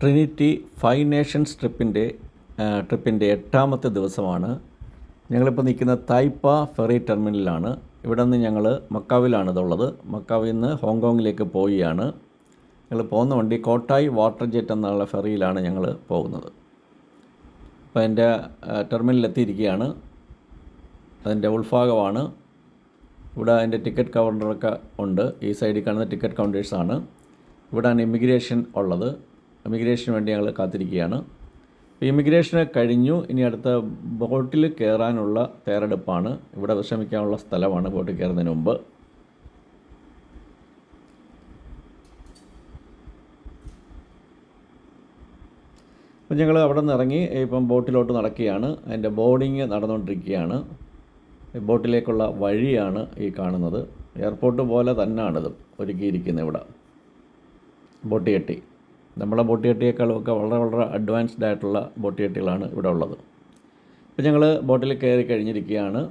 Trinity 5 Nations ട്രിപ്പിൻ്റെ 8ാമത്തെ ദിവസമാണ്. ഞങ്ങളിപ്പോൾ നിൽക്കുന്ന തായ്പ ഫെറി ടെർമിനലിലാണ്. ഇവിടെ നിന്ന് ഞങ്ങൾ മക്കാവിലാണിതുള്ളത്. മക്കാവിൽ നിന്ന് ഹോങ്കോങ്ങിലേക്ക് പോവുകയാണ്. ഞങ്ങൾ പോകുന്ന വണ്ടി കോട്ടായ് വാട്ടർ ജെറ്റ് എന്നുള്ള ഫെറിയിലാണ് ഞങ്ങൾ പോകുന്നത്. അപ്പോൾ എൻ്റെ ടെർമിനലിലെത്തിയിരിക്കുകയാണ്. അതിൻ്റെ ഉൾഭാഗമാണ്. ഇവിടെ അതിൻ്റെ ടിക്കറ്റ് കൗണ്ടറൊക്കെ ഉണ്ട്. ഈ സൈഡിൽ കാണുന്ന ടിക്കറ്റ് കൗണ്ടേഴ്സാണ്. ഇവിടെയാണ് ഇമിഗ്രേഷൻ ഉള്ളത്. ഇമിഗ്രേഷന് വേണ്ടി ഞങ്ങൾ കാത്തിരിക്കുകയാണ്. ഇപ്പോൾ ഇമിഗ്രേഷന് കഴിഞ്ഞു. ഇനി അടുത്ത ബോട്ടിൽ കയറാനുള്ള തയ്യാറെടുപ്പാണ്. ഇവിടെ വിശ്രമിക്കാനുള്ള സ്ഥലമാണ് ബോട്ടിൽ കയറുന്നതിന് മുമ്പ്. അപ്പോൾ ഞങ്ങൾ അവിടെ നിന്ന് ഇറങ്ങി ഇപ്പം ബോട്ടിലോട്ട് നടക്കുകയാണ്. അതിൻ്റെ ബോർഡിങ് നടന്നുകൊണ്ടിരിക്കുകയാണ്. ബോട്ടിലേക്കുള്ള വഴിയാണ് ഈ കാണുന്നത്. എയർപോർട്ട് പോലെ തന്നെയാണിത് ഒരുക്കിയിരിക്കുന്നത്. ഇവിടെ ബോട്ടിയെട്ടി നമ്മളെ ബോട്ടിയെട്ടിയേക്കാളുമൊക്കെ വളരെ അഡ്വാൻസ്ഡ് ആയിട്ടുള്ള ബോട്ടിയെട്ടികളാണ് ഇവിടെ ഉള്ളത്. ഇപ്പോൾ ഞങ്ങൾ ബോട്ടിൽ കയറി കഴിഞ്ഞിരിക്കുകയാണ്.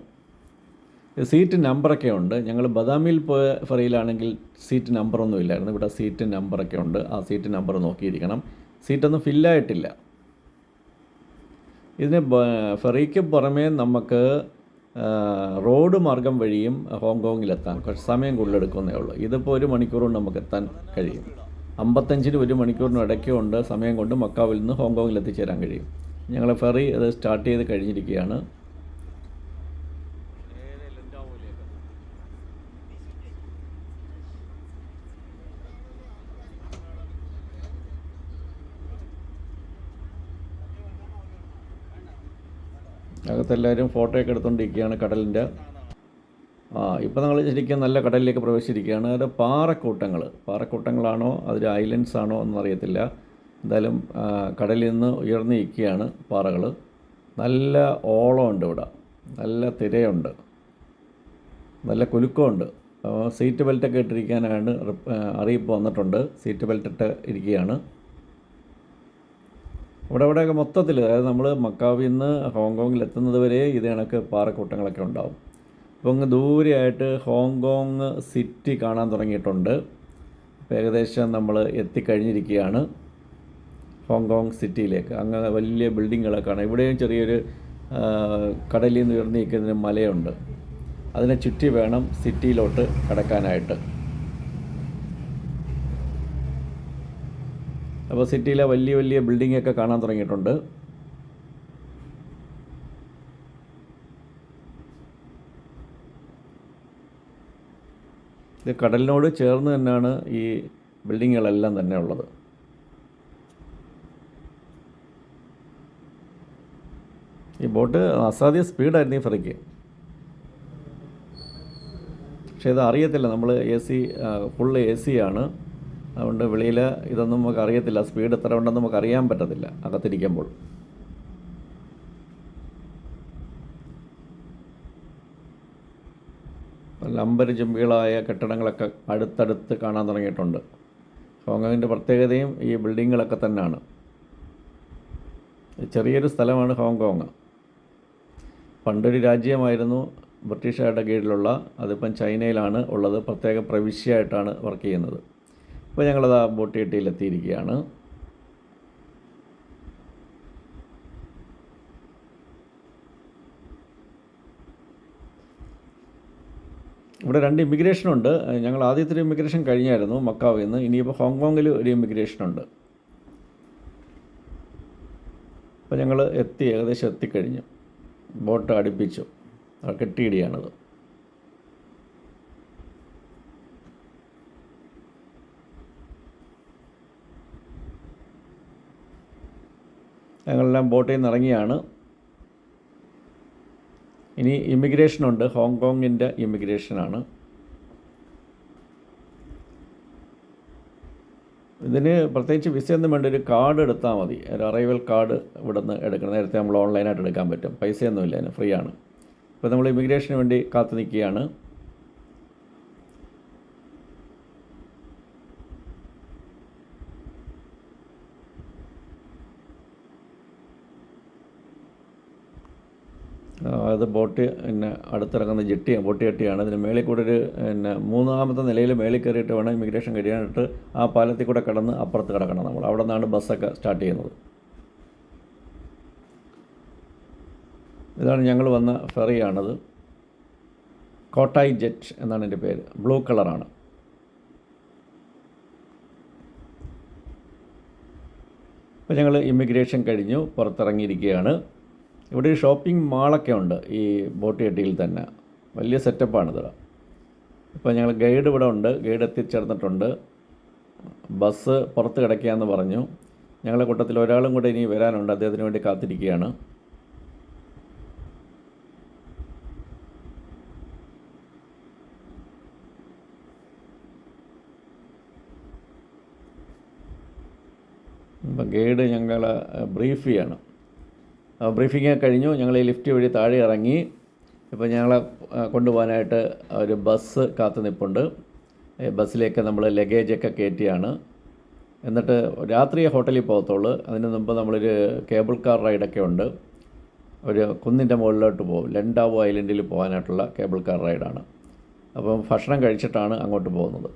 സീറ്റ് നമ്പറൊക്കെ ഉണ്ട്. ഞങ്ങൾ ബദാമിയിൽ പോയ ഫെറിയിലാണെങ്കിൽ സീറ്റ് നമ്പറൊന്നും ഇല്ലായിരുന്നു. ഇവിടെ സീറ്റ് നമ്പറൊക്കെ ഉണ്ട്. ആ സീറ്റ് നമ്പർ നോക്കിയിരിക്കണം. സീറ്റൊന്നും ഫില്ലായിട്ടില്ല. ഇതിന് ഫെറിക്ക് പുറമേ നമുക്ക് റോഡ് മാർഗം വഴിയും ഹോങ്കോങ്ങിലെത്താൻ കുറച്ച് സമയം കൂടുതലെടുക്കുന്നേ ഉള്ളൂ. ഇതിപ്പോൾ 1 മണിക്കൂർ കൊണ്ട് നമുക്ക് എത്താൻ കഴിയും. 55-ന് 1 മണിക്കൂറിനും ഇടയ്ക്കുകൊണ്ട് സമയം കൊണ്ട് മക്കാവിൽ നിന്ന് ഹോങ്കോങ്ങിൽ എത്തിച്ചേരാൻ കഴിയും. ഞങ്ങൾ ഫെറി അത് സ്റ്റാർട്ട് ചെയ്ത് കഴിഞ്ഞിരിക്കുകയാണ്. അകത്തെല്ലാവരും ഫോട്ടോയൊക്കെ എടുത്തുകൊണ്ടിരിക്കുകയാണ് കടലിൻ്റെ. ഇപ്പോൾ നമ്മൾ ശരിക്കും നല്ല കടലിലേക്ക് പ്രവേശിച്ചിരിക്കുകയാണ്. അത് പാറക്കൂട്ടങ്ങളാണോ അതൊരു ഐലൻഡ്സ് ആണോ എന്നറിയത്തില്ല. എന്തായാലും കടലിൽ നിന്ന് ഉയർന്നു നിൽക്കുകയാണ് പാറകൾ. നല്ല ഓളമുണ്ട് ഇവിടെ, നല്ല തിരയുണ്ട്, നല്ല കുലുക്കമുണ്ട്. സീറ്റ് ബെൽറ്റൊക്കെ ഇട്ടിരിക്കാനാണ് അറിയിപ്പ് വന്നിട്ടുണ്ട്. സീറ്റ് ബെൽറ്റ് ഇട്ട് ഇരിക്കുകയാണ്. ഇവിടെയൊക്കെ മൊത്തത്തിൽ, അതായത് നമ്മൾ മക്കാവിൽ നിന്ന് ഹോങ്കോങ്ങിൽ എത്തുന്നത് വരെ ഇത് കണക്ക് പാറക്കൂട്ടങ്ങളൊക്കെ ഉണ്ടാവും. അപ്പോൾ അങ്ങ് ദൂരെയായിട്ട് ഹോങ്കോങ് സിറ്റി കാണാൻ തുടങ്ങിയിട്ടുണ്ട്. ഇപ്പോൾ ഏകദേശം നമ്മൾ എത്തിക്കഴിഞ്ഞിരിക്കുകയാണ് ഹോങ്കോങ് സിറ്റിയിലേക്ക്. അങ്ങ് വലിയ ബിൽഡിങ്ങുകളൊക്കെ കാണാം. ഇവിടെയും ചെറിയൊരു കടലിൽ നിന്ന് ഉയർന്നു നിൽക്കുന്നതിന് മലയുണ്ട്. അതിനെ ചുറ്റി വേണം സിറ്റിയിലോട്ട് കടക്കാനായിട്ട്. അപ്പോൾ സിറ്റിയിലെ വലിയ ബിൽഡിങ്ങൊക്കെ കാണാൻ തുടങ്ങിയിട്ടുണ്ട്. ഇത് കടലിനോട് ചേർന്ന് തന്നെയാണ് ഈ ബിൽഡിങ്ങുകളെല്ലാം തന്നെ ഉള്ളത്. ഈ ബോട്ട് അസാധ്യ സ്പീഡായിരുന്നു ഈ ഫെറിക്ക്. പക്ഷേ ഇത് അറിയത്തില്ല. നമ്മൾ ഫുൾ AC ആണ്. അതുകൊണ്ട് വെളിയിൽ ഇതൊന്നും നമുക്ക് അറിയത്തില്ല. സ്പീഡ് എത്ര ഉണ്ടെന്ന് നമുക്ക് അറിയാൻ പറ്റത്തില്ല അകത്തിരിക്കുമ്പോൾ. നല്ല അമ്പരചുംബികളായ കെട്ടിടങ്ങളൊക്കെ അടുത്തടുത്ത് കാണാൻ തുടങ്ങിയിട്ടുണ്ട്. ഹോങ്കോങ്ങിൻ്റെ പ്രത്യേകതയും ഈ ബിൽഡിങ്ങുകളൊക്കെ തന്നെയാണ്. ചെറിയൊരു സ്ഥലമാണ് ഹോങ്കോങ്. പണ്ടൊരു രാജ്യമായിരുന്നു ബ്രിട്ടീഷുകാരുടെ കീഴിലുള്ള. അതിപ്പം ചൈനയിലാണ് ഉള്ളത്. പ്രത്യേക പ്രവിശ്യയായിട്ടാണ് വർക്ക് ചെയ്യുന്നത്. ഇപ്പോൾ ഞങ്ങളത് ആ ബോട്ടിയെട്ടിയിലെത്തിയിരിക്കുകയാണ്. ഇവിടെ 2 ഇമിഗ്രേഷനുണ്ട്. ഞങ്ങൾ ആദ്യത്തെ ഒരു ഇമിഗ്രേഷൻ കഴിഞ്ഞായിരുന്നു മക്കാവിൽ നിന്ന്. ഇനിയിപ്പോൾ ഹോങ്കോങ്ങിൽ ഒരു ഇമിഗ്രേഷനുണ്ട്. അപ്പോൾ ഞങ്ങൾ ഏകദേശം എത്തിക്കഴിഞ്ഞു. ബോട്ട് അടുപ്പിച്ചു. കെട്ടിയിടിയാണത്. ഞങ്ങളെല്ലാം ബോട്ടിൽ നിന്ന് ഇറങ്ങിയാണ്. ഇനി ഇമിഗ്രേഷനുണ്ട്. ഹോങ്കോങ്ങിൻ്റെ ഇമിഗ്രേഷനാണ്. ഇതിന് പ്രത്യേകിച്ച് വിസയൊന്നും വേണ്ട. ഒരു കാർഡ് എടുത്താൽ മതി. ഒരു അറൈവൽ കാർഡ് ഇവിടെ നിന്ന് എടുക്കണം. നേരത്തെ നമ്മൾ ഓൺലൈനായിട്ട് എടുക്കാൻ പറ്റും. പൈസയൊന്നുമില്ല, അതിന് ഫ്രീ ആണ്. ഇപ്പോൾ നമ്മൾ ഇമിഗ്രേഷന് വേണ്ടി കാത്തു നിൽക്കുകയാണ്. അത് ബോട്ട് പിന്നെ അടുത്തിറങ്ങുന്ന ബോട്ട് ജെട്ടിയാണ്. ഇതിന് മേളിൽ കൂടെ ഒരു പിന്നെ 3-ാമത്തെ നിലയിൽ മേളിൽ കയറിയിട്ട് വേണം ഇമിഗ്രേഷൻ കഴിയാനായിട്ട്. ആ പാലത്തിൽ കൂടെ കടന്ന് അപ്പുറത്ത് കിടക്കണം നമ്മൾ. അവിടെ നിന്നാണ് ബസ്സൊക്കെ സ്റ്റാർട്ട് ചെയ്യുന്നത്. ഇതാണ് ഞങ്ങൾ വന്ന ഫെറിയാണത്. കോട്ടായ് ജെറ്റ് എന്നാണ് എൻ്റെ പേര്. ബ്ലൂ കളറാണ്. അപ്പോൾ ഞങ്ങൾ ഇമിഗ്രേഷൻ കഴിഞ്ഞു പുറത്തിറങ്ങിയിരിക്കുകയാണ്. ഇവിടെ ഒരു ഷോപ്പിംഗ് മാളൊക്കെ ഉണ്ട് ഈ ബോട്ട് ജെട്ടിയിൽ തന്നെ. വലിയ സെറ്റപ്പാണിത്. ഇപ്പോൾ ഞങ്ങൾ ഗൈഡ് ഇവിടെ ഉണ്ട്. ഗൈഡ് എത്തിച്ചേർന്നിട്ടുണ്ട്. ബസ് പുറത്ത് കിടക്കുകയെന്ന് പറഞ്ഞു. ഞങ്ങളുടെ കൂട്ടത്തിൽ ഒരാളും കൂടെ ഇനി വരാനുണ്ട്. അദ്ദേഹത്തിന് വേണ്ടി കാത്തിരിക്കുകയാണ്. അപ്പം ഗൈഡ് ഞങ്ങളെ ബ്രീഫ് ചെയ്യാണ്. ബ്രീഫിങ് കഴിഞ്ഞു. ഞങ്ങൾ ഈ ലിഫ്റ്റ് വഴി താഴെ ഇറങ്ങി. ഇപ്പോൾ ഞങ്ങളെ കൊണ്ടുപോകാനായിട്ട് ഒരു ബസ് കാത്തു നിൽപ്പുണ്ട്. ബസ്സിലേക്ക് നമ്മൾ ലഗേജൊക്കെ കയറ്റിയാണ്. എന്നിട്ട് രാത്രിയെ ഹോട്ടലിൽ പോകത്തുള്ളൂ. അതിന് മുമ്പ് നമ്മളൊരു കേബിൾ കാർ റൈഡൊക്കെ ഉണ്ട്. ഒരു കുന്നിൻ്റെ മുകളിലോട്ട് പോകും. ലണ്ടാവോ ഐലൻഡിൽ പോകാനായിട്ടുള്ള കേബിൾ കാർ റൈഡാണ്. അപ്പം ഭക്ഷണം കഴിച്ചിട്ടാണ് അങ്ങോട്ട് പോകുന്നത്.